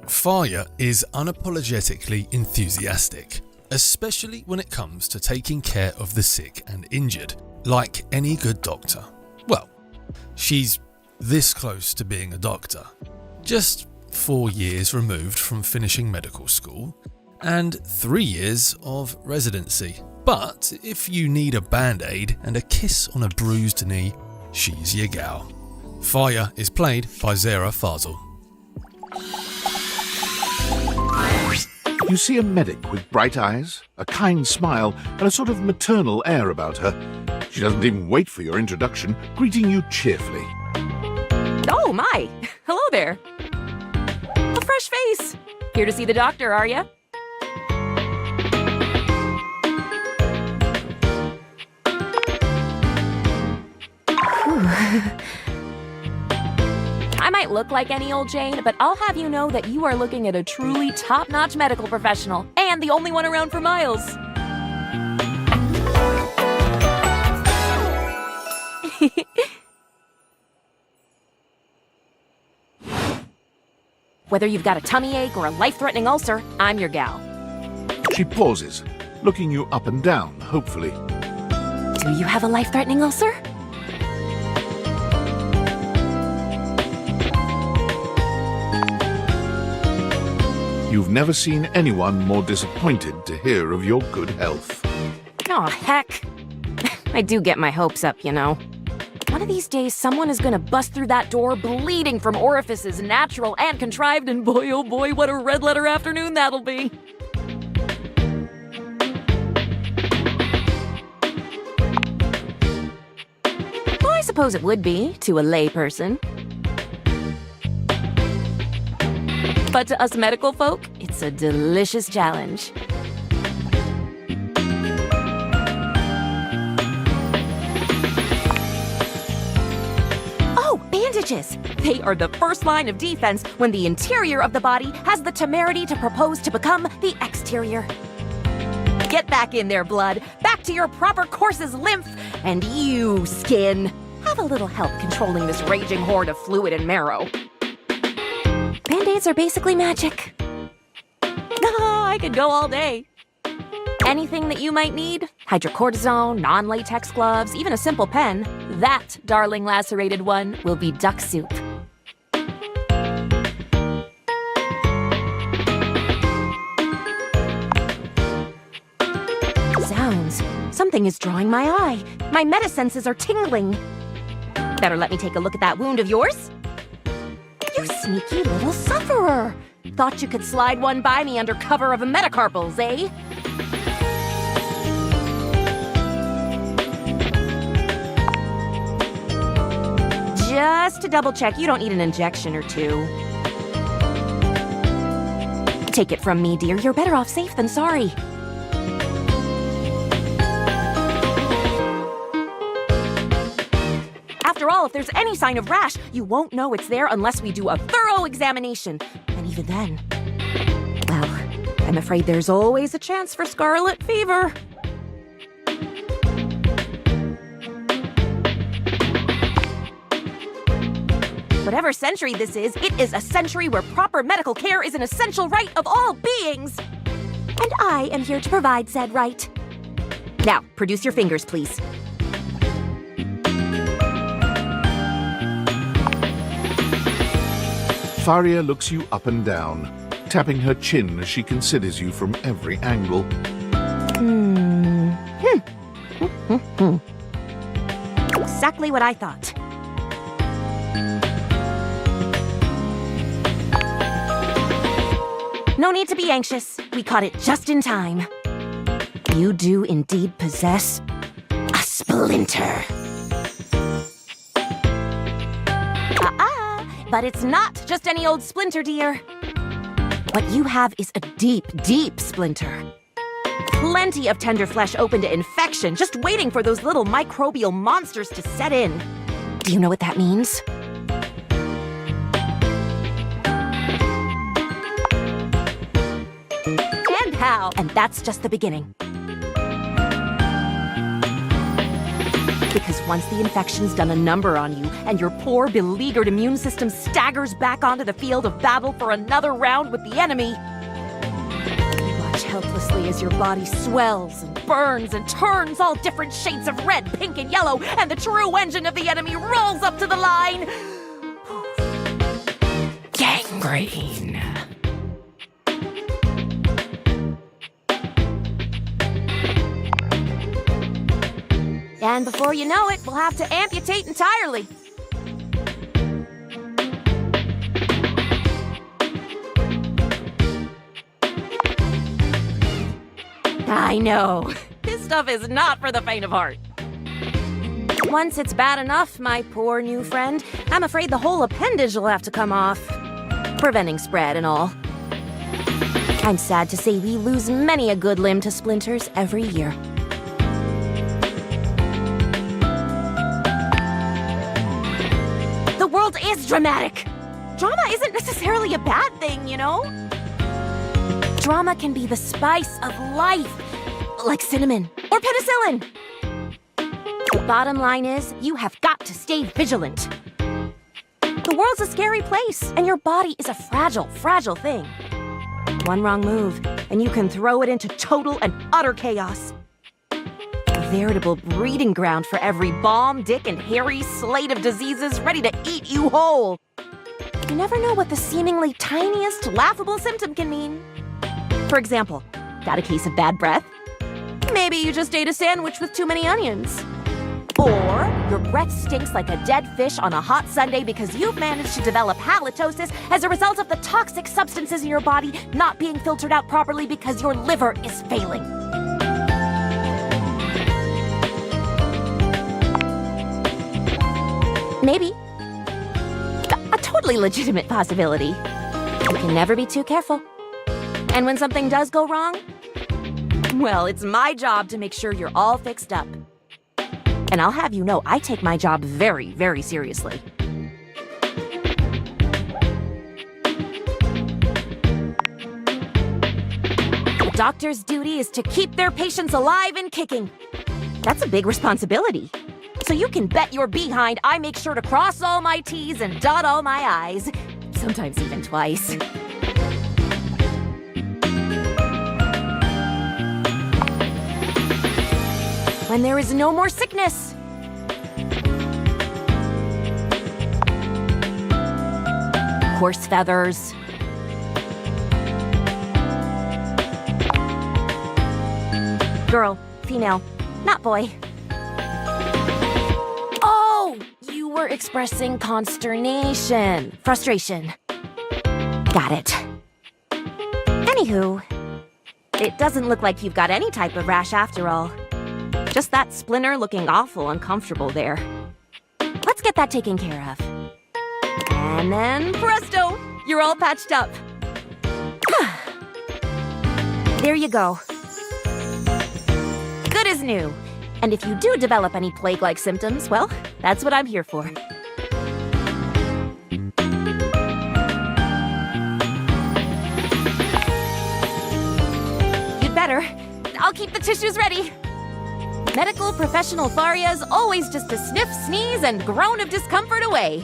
Farya is unapologetically enthusiastic, especially when it comes to taking care of the sick and injured, like any good doctor. Well, she's this close to being a doctor, just 4 years removed from finishing medical school, and 3 years of residency. But if you need a band-aid and a kiss on a bruised knee, she's your gal. Farya is played by Zehra Fazal. You see a medic with bright eyes, a kind smile, and a sort of maternal air about her. She doesn't even wait for your introduction, greeting you cheerfully. Oh my! Hello there! A fresh face! Here to see the doctor, are ya? I might look like any old Jane, but I'll have you know that you are looking at a truly top-notch medical professional, and the only one around for miles. Whether you've got a tummy ache or a life-threatening ulcer, I'm your gal. She pauses, looking you up and down, hopefully. Do you have a life-threatening ulcer? You've never seen anyone more disappointed to hear of your good health. Aw, heck. I do get my hopes up, you know. One of these days, someone is gonna bust through that door bleeding from orifices, natural and contrived, and boy, oh boy, what a red-letter afternoon that'll be. Well, I suppose it would be, to a layperson. But to us medical folk, it's a delicious challenge. Oh, bandages! They are the first line of defense when the interior of the body has the temerity to propose to become the exterior. Get back in there, blood. Back to your proper course's lymph. And you, skin, have a little help controlling this raging horde of fluid and marrow. Band-Aids are basically magic. I could go all day. Anything that you might need, hydrocortisone, non-latex gloves, even a simple pen, that, darling lacerated one, will be duck soup. Zounds, something is drawing my eye. My metasenses are tingling. Better let me take a look at that wound of yours. You sneaky little sufferer! Thought you could slide one by me under cover of a metacarpals, eh? Just to double check, you don't need an injection or two. Take it from me, dear. You're better off safe than sorry. After all, if there's any sign of rash, you won't know it's there unless we do a thorough examination. And even then, well, I'm afraid there's always a chance for scarlet fever. Whatever century this is, it is a century where proper medical care is an essential right of all beings. And I am here to provide said right. Now, produce your fingers, please. Farya looks you up and down, tapping her chin as she considers you from every angle. Exactly what I thought. No need to be anxious. We caught it just in time. You do indeed possess a splinter. But it's not just any old splinter, dear. What you have is a deep, deep splinter. Plenty of tender flesh open to infection, just waiting for those little microbial monsters to set in. Do you know what that means? And how? And that's just the beginning. Because once the infection's done a number on you, and your poor, beleaguered immune system staggers back onto the field of battle for another round with the enemy, you watch helplessly as your body swells and burns and turns all different shades of red, pink, and yellow, and the true engine of the enemy rolls up to the line. Gangrene. And before you know it, we'll have to amputate entirely. I know. This stuff is not for the faint of heart. Once it's bad enough, my poor new friend, I'm afraid the whole appendage will have to come off. Preventing spread and all. I'm sad to say we lose many a good limb to splinters every year. The world is dramatic. Drama isn't necessarily a bad thing, you know? Drama can be the spice of life, like cinnamon or penicillin. The bottom line is, you have got to stay vigilant. The world's a scary place, and your body is a fragile, fragile thing. One wrong move, and you can throw it into total and utter chaos. A veritable breeding ground for every bomb, dick, and hairy slate of diseases ready to eat you whole. You never know what the seemingly tiniest, laughable symptom can mean. For example, got a case of bad breath? Maybe you just ate a sandwich with too many onions. Or your breath stinks like a dead fish on a hot Sunday because you've managed to develop halitosis as a result of the toxic substances in your body not being filtered out properly because your liver is failing. Maybe. A totally legitimate possibility. You can never be too careful. And when something does go wrong, well, it's my job to make sure you're all fixed up. And I'll have you know, I take my job very, very seriously. The doctor's duty is to keep their patients alive and kicking. That's a big responsibility. So you can bet your behind I make sure to cross all my T's and dot all my I's. Sometimes even twice. When there is no more sickness. Horse feathers. Girl, female, not boy. Oh, you were expressing consternation, frustration. Got it. Anywho, it doesn't look like you've got any type of rash after all. Just that splinter looking awful uncomfortable there. Let's get that taken care of. And then presto, you're all patched up. There you go. Good as new. And if you do develop any plague-like symptoms, well, that's what I'm here for. You'd better. I'll keep the tissues ready. Medical professional Farya's always just a sniff, sneeze, and groan of discomfort away.